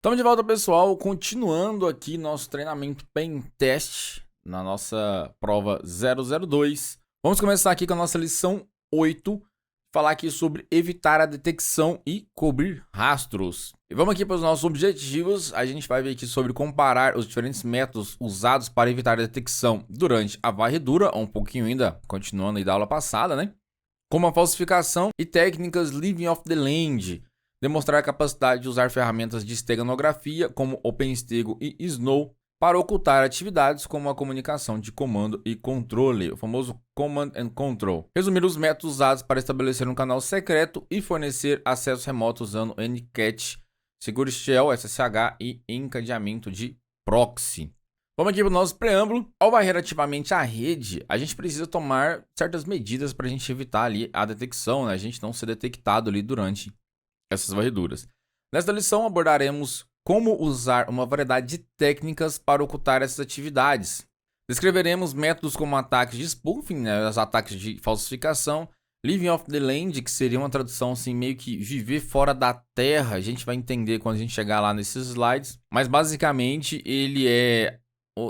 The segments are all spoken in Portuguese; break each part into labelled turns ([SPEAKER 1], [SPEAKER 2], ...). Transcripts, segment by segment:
[SPEAKER 1] Estamos de volta, pessoal, continuando aqui nosso treinamento Pen Test na nossa prova 002. Vamos começar aqui com a nossa lição 8, falar aqui sobre evitar a detecção e cobrir rastros. E vamos aqui para os nossos objetivos. A gente vai ver aqui sobre comparar os diferentes métodos usados para evitar a detecção durante a varredura, ou um pouquinho ainda continuando aí da aula passada, né? Como a falsificação e técnicas Living off the Land. Demonstrar a capacidade de usar ferramentas de esteganografia como OpenStego e Snow para ocultar atividades como a comunicação de comando e controle, o famoso Command and Control. Resumir os métodos usados para estabelecer um canal secreto e fornecer acesso remoto usando NCAT, Secure Shell, SSH e encadeamento de proxy. Vamos aqui para o nosso preâmbulo. Ao varrer ativamente a rede, a gente precisa tomar certas medidas para a gente evitar ali a detecção, né? A gente não ser detectado ali durante essas varreduras. Nesta lição abordaremos como usar uma variedade de técnicas para ocultar essas atividades. Descreveremos métodos como ataques de spoofing, né, os ataques de falsificação, living off the land, que seria uma tradução assim meio que viver fora da terra. A gente vai entender quando a gente chegar lá nesses slides, mas basicamente ele é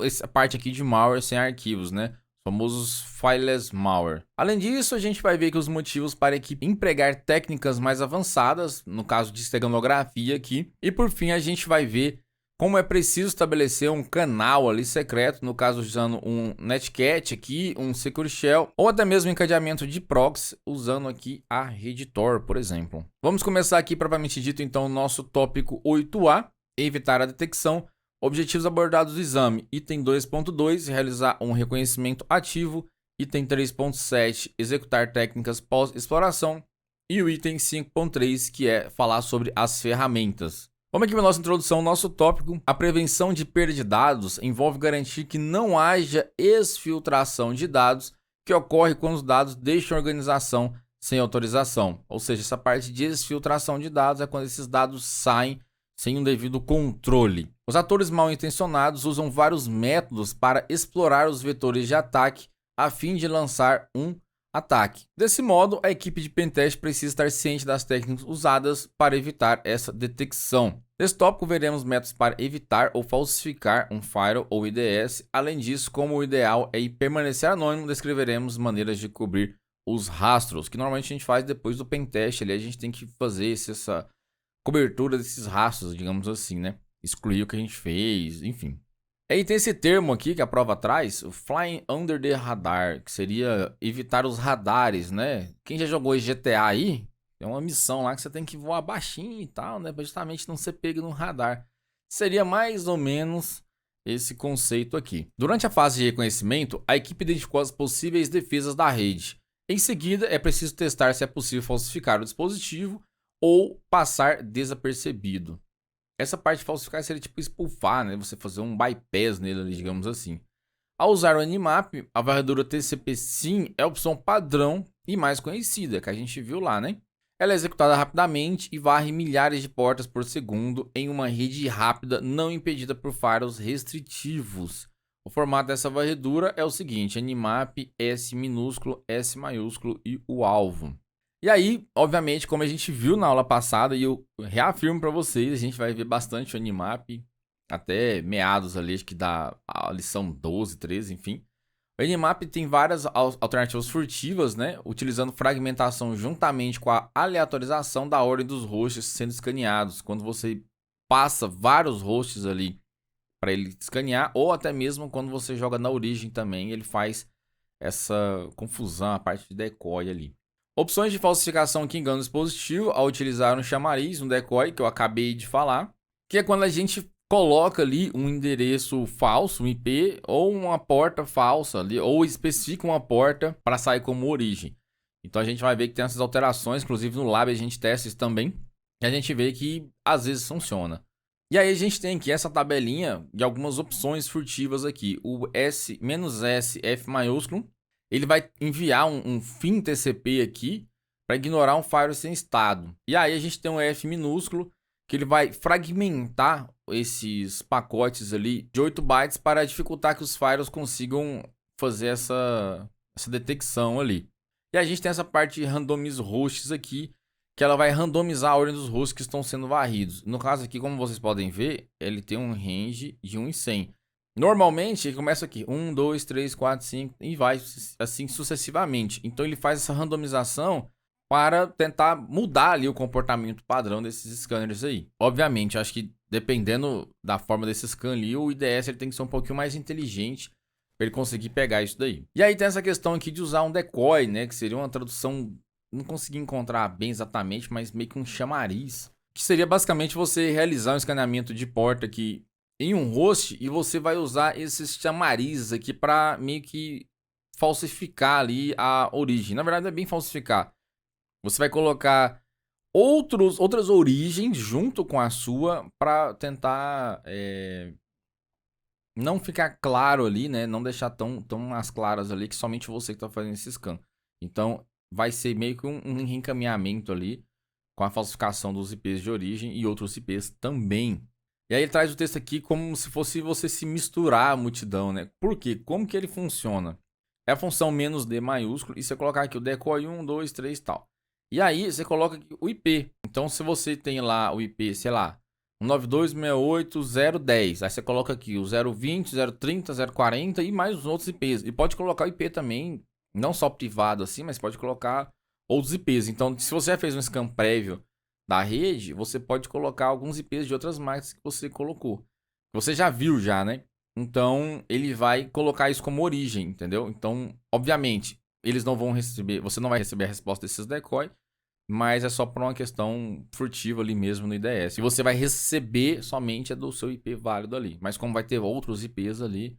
[SPEAKER 1] essa parte aqui de malware sem arquivos, né? Famosos fileless malware. Além disso, a gente vai ver que os motivos para a equipe empregar técnicas mais avançadas, no caso de esteganografia aqui. E por fim, a gente vai ver como é preciso estabelecer um canal ali secreto, no caso usando um Netcat aqui, um Secure Shell, ou até mesmo encadeamento de proxy, usando aqui a rede Tor, por exemplo. Vamos começar aqui, propriamente dito, então, o nosso tópico 8A, evitar a detecção. Objetivos abordados do exame. Item 2.2, realizar um reconhecimento ativo. Item 3.7, executar técnicas pós-exploração. E o item 5.3, que é falar sobre as ferramentas. Vamos aqui para a nossa introdução, nosso tópico. A prevenção de perda de dados envolve garantir que não haja exfiltração de dados que ocorre quando os dados deixam a organização sem autorização. Ou seja, essa parte de exfiltração de dados é quando esses dados saem sem um devido controle. Os atores mal intencionados usam vários métodos para explorar os vetores de ataque a fim de lançar um ataque. Desse modo, a equipe de pentest precisa estar ciente das técnicas usadas para evitar essa detecção. Nesse tópico, veremos métodos para evitar ou falsificar um firewall ou IDS. Além disso, como o ideal é permanecer anônimo, descreveremos maneiras de cobrir os rastros, que normalmente a gente faz depois do pentest. Ali a gente tem que fazer essa cobertura desses rastros, digamos assim, né? Excluir o que a gente fez, enfim. Aí tem esse termo aqui que a prova traz, o Flying Under the Radar, que seria evitar os radares, né? Quem já jogou GTA aí, tem uma missão lá que você tem que voar baixinho e tal, né? Pra justamente não ser pego no radar. Seria mais ou menos esse conceito aqui. Durante a fase de reconhecimento, a equipe identificou as possíveis defesas da rede. Em seguida, é preciso testar se é possível falsificar o dispositivo ou passar desapercebido. Essa parte de falsificar seria tipo spoofar, né? Você fazer um bypass nele ali, digamos assim. Ao usar o Nmap, a varredura TCP/SYN é a opção padrão e mais conhecida, que a gente viu lá, né? Ela é executada rapidamente e varre milhares de portas por segundo em uma rede rápida não impedida por firewalls restritivos. O formato dessa varredura é o seguinte: Nmap, S minúsculo, S maiúsculo e o alvo. E aí, obviamente, como a gente viu na aula passada, e eu reafirmo para vocês, a gente vai ver bastante o Nmap até meados ali, acho que da a lição 12, 13, enfim. O Nmap tem várias alternativas furtivas, né? Utilizando fragmentação juntamente com a aleatorização da ordem dos hosts sendo escaneados. Quando você passa vários hosts ali para ele escanear, ou até mesmo quando você joga na origem também, ele faz essa confusão, a parte de decoy ali. Opções de falsificação que enganam o dispositivo ao utilizar um chamariz, um decoy, que eu acabei de falar, que é quando a gente coloca ali um endereço falso, um IP, ou uma porta falsa, ali, ou especifica uma porta para sair como origem. Então a gente vai ver que tem essas alterações, inclusive no lab a gente testa isso também, e a gente vê que às vezes funciona. E aí a gente tem aqui essa tabelinha de algumas opções furtivas aqui. O S, "-S", F maiúsculo, ele vai enviar um fim TCP aqui para ignorar um firewall sem estado. E aí a gente tem um F minúsculo, que ele vai fragmentar esses pacotes ali de 8 bytes para dificultar que os firewalls consigam fazer essa detecção ali. E a gente tem essa parte de randomize hosts aqui, que ela vai randomizar a ordem dos hosts que estão sendo varridos. No caso aqui, como vocês podem ver, ele tem um range de 1 em 100. Normalmente, ele começa aqui, 1, 2, 3, 4, 5 e vai assim sucessivamente. Então, ele faz essa randomização para tentar mudar ali o comportamento padrão desses scanners aí. Obviamente, acho que dependendo da forma desse scan ali, o IDS ele tem que ser um pouquinho mais inteligente para ele conseguir pegar isso daí. E aí tem essa questão aqui de usar um decoy, né, que seria uma tradução, não consegui encontrar bem exatamente, mas meio que um chamariz, que seria basicamente você realizar um escaneamento de porta aqui em um host e você vai usar esses chamarizes aqui para meio que falsificar ali a origem. Na verdade, é bem falsificar. Você vai colocar outras origens junto com a sua para tentar não ficar claro ali, né? Não deixar tão as claras ali que somente você que está fazendo esse scan. Então, vai ser meio que um reencaminhamento ali com a falsificação dos IPs de origem e outros IPs também. E aí ele traz o texto aqui como se fosse você se misturar a multidão, né? Por quê? Como que ele funciona? É a função "-d" maiúsculo e você colocar aqui o decoy 1, 2, 3 e tal. E aí você coloca aqui o IP. Então se você tem lá o IP, sei lá, 192.168.010, aí você coloca aqui o 020, 030, 040 e mais os outros IPs. E pode colocar o IP também, não só privado assim, mas pode colocar outros IPs. Então se você já fez um scan prévio da rede, você pode colocar alguns IPs de outras marcas que você colocou. Você já viu já, né? Então, ele vai colocar isso como origem, entendeu? Então, obviamente, eles não vão receber, você não vai receber a resposta desses decoy, mas é só por uma questão furtiva ali mesmo no IDS. E você vai receber somente a do seu IP válido ali. Mas como vai ter outros IPs ali,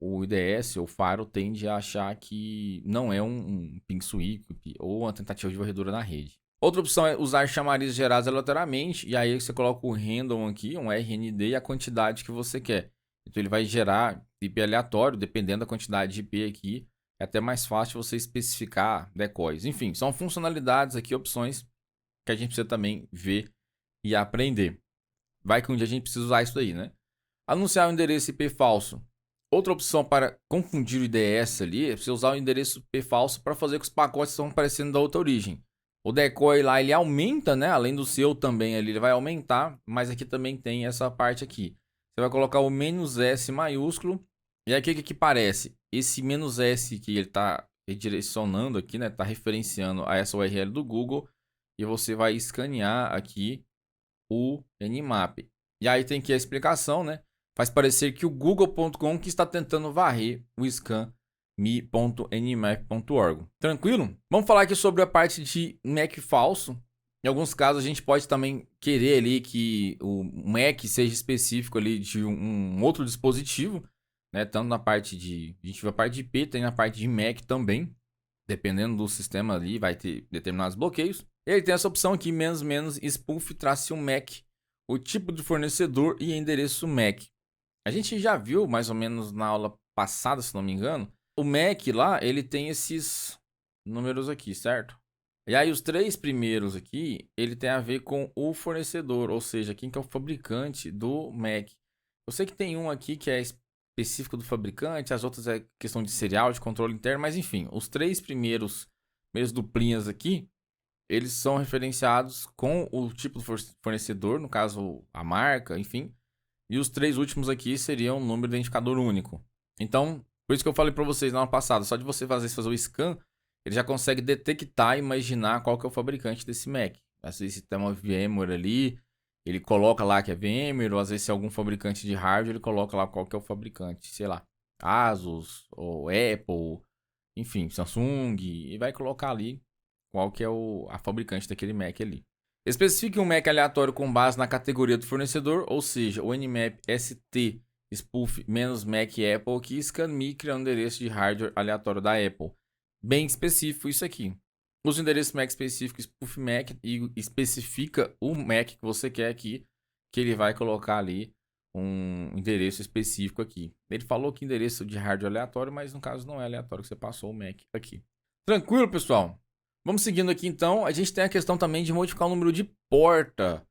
[SPEAKER 1] o IDS ou Faro tende a achar que não é um ping sweep ou uma tentativa de varredura na rede. Outra opção é usar chamarizes gerados aleatoriamente, e aí você coloca o random aqui, um RND, e a quantidade que você quer. Então ele vai gerar IP aleatório, dependendo da quantidade de IP aqui. É até mais fácil você especificar decoys. Enfim, são funcionalidades aqui, opções que a gente precisa também ver e aprender. Vai que um dia a gente precisa usar isso daí, né? Anunciar o endereço IP falso. Outra opção para confundir o IDS ali é você usar o endereço IP falso para fazer com que os pacotes estão aparecendo da outra origem. O decoy lá, ele aumenta, né? Além do seu também ali, ele vai aumentar. Mas aqui também tem essa parte aqui. Você vai colocar o "-s" maiúsculo. E aqui o que parece? Esse "-s" que ele está redirecionando aqui, né? Está referenciando a essa URL do Google. E você vai escanear aqui o Nmap. E aí tem aqui a explicação, né? Faz parecer que o google.com que está tentando varrer o scan me.nmap.org. Tranquilo? Vamos falar aqui sobre a parte de MAC falso. Em alguns casos a gente pode também querer ali que o MAC seja específico ali de um outro dispositivo, né? Tanto na parte de, a gente viu a parte de IP, tem na parte de MAC também. Dependendo do sistema ali, vai ter determinados bloqueios. E aí tem essa opção aqui, menos spoof-um MAC, o tipo de fornecedor e endereço MAC. A gente já viu mais ou menos na aula passada, se não me engano, o MAC lá, ele tem esses números aqui, certo? E aí os 3 primeiros aqui, ele tem a ver com o fornecedor, ou seja, quem que é o fabricante do MAC. Eu sei que tem um aqui que é específico do fabricante, as outras é questão de serial, de controle interno, mas enfim, os 3 primeiros duplinhas aqui, eles são referenciados com o tipo do fornecedor, no caso a marca, enfim. E os 3 últimos aqui seriam o número de identificador único. Então, por isso que eu falei para vocês na aula passada, só de você fazer o scan, ele já consegue detectar e imaginar qual que é o fabricante desse Mac. Às vezes se tem uma VMware ali, ele coloca lá que é VMware, ou às vezes se é algum fabricante de hardware, ele coloca lá qual que é o fabricante, sei lá, Asus, ou Apple, enfim, Samsung, e vai colocar ali qual que é a fabricante daquele Mac ali. Especifique um MAC aleatório com base na categoria do fornecedor, ou seja, o Nmap ST spoof "-Mac Apple que scan-me cria um endereço de hardware aleatório da Apple. Bem específico isso aqui. Use o endereço MAC específico spoof MAC e especifica o MAC que você quer aqui, que ele vai colocar ali um endereço específico aqui. Ele falou que endereço de hardware aleatório, mas no caso não é aleatório, que você passou o MAC aqui. Tranquilo, pessoal? Vamos seguindo aqui então. A gente tem a questão também de modificar o número de porta.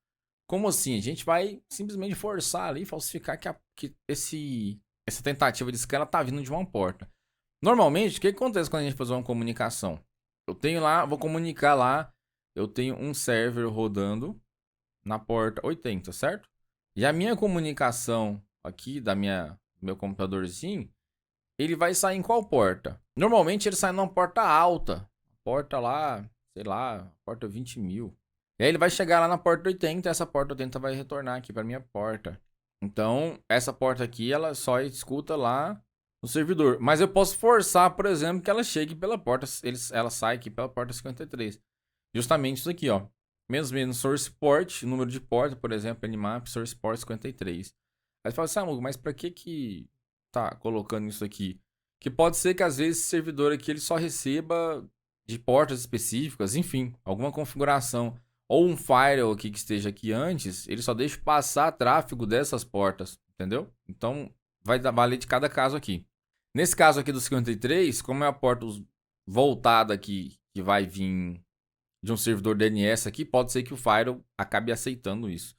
[SPEAKER 1] Como assim? A gente vai simplesmente forçar ali, falsificar que essa tentativa de scan está vindo de uma porta. Normalmente, o que acontece quando a gente faz uma comunicação? Eu tenho lá, vou comunicar lá eu tenho um server rodando na porta 80, certo? E a minha comunicação aqui meu computadorzinho, ele vai sair em qual porta? Normalmente ele sai numa porta alta, porta lá, sei lá, porta 20.000. E aí ele vai chegar lá na porta 80, e essa porta 80 vai retornar aqui para minha porta. Então, essa porta aqui, ela só escuta lá no servidor. Mas eu posso forçar, por exemplo, que ela chegue pela porta, ela sai aqui pela porta 53. Justamente isso aqui, ó. Menos source port, número de porta, por exemplo, nmap source port 53. Aí você fala assim, mas pra que tá colocando isso aqui? Que pode ser que às vezes esse servidor aqui ele só receba de portas específicas, enfim, alguma configuração ou um firewall aqui que esteja aqui antes, ele só deixa passar tráfego dessas portas, entendeu? Então vai valer de cada caso aqui. Nesse caso aqui do 53, como é a porta voltada aqui que vai vir de um servidor DNS aqui, pode ser que o firewall acabe aceitando isso.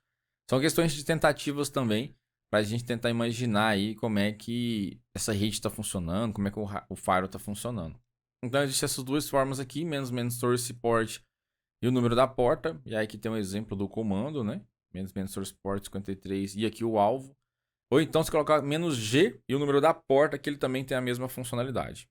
[SPEAKER 1] São questões de tentativas também, para a gente tentar imaginar aí como é que essa rede está funcionando, como é que o firewall está funcionando. Então, existem essas duas formas aqui, menos source port e o número da porta. E aí aqui tem um exemplo do comando, né? Menos source port 53 e aqui o alvo. Ou então, se colocar "-g" e o número da porta, que ele também tem a mesma funcionalidade.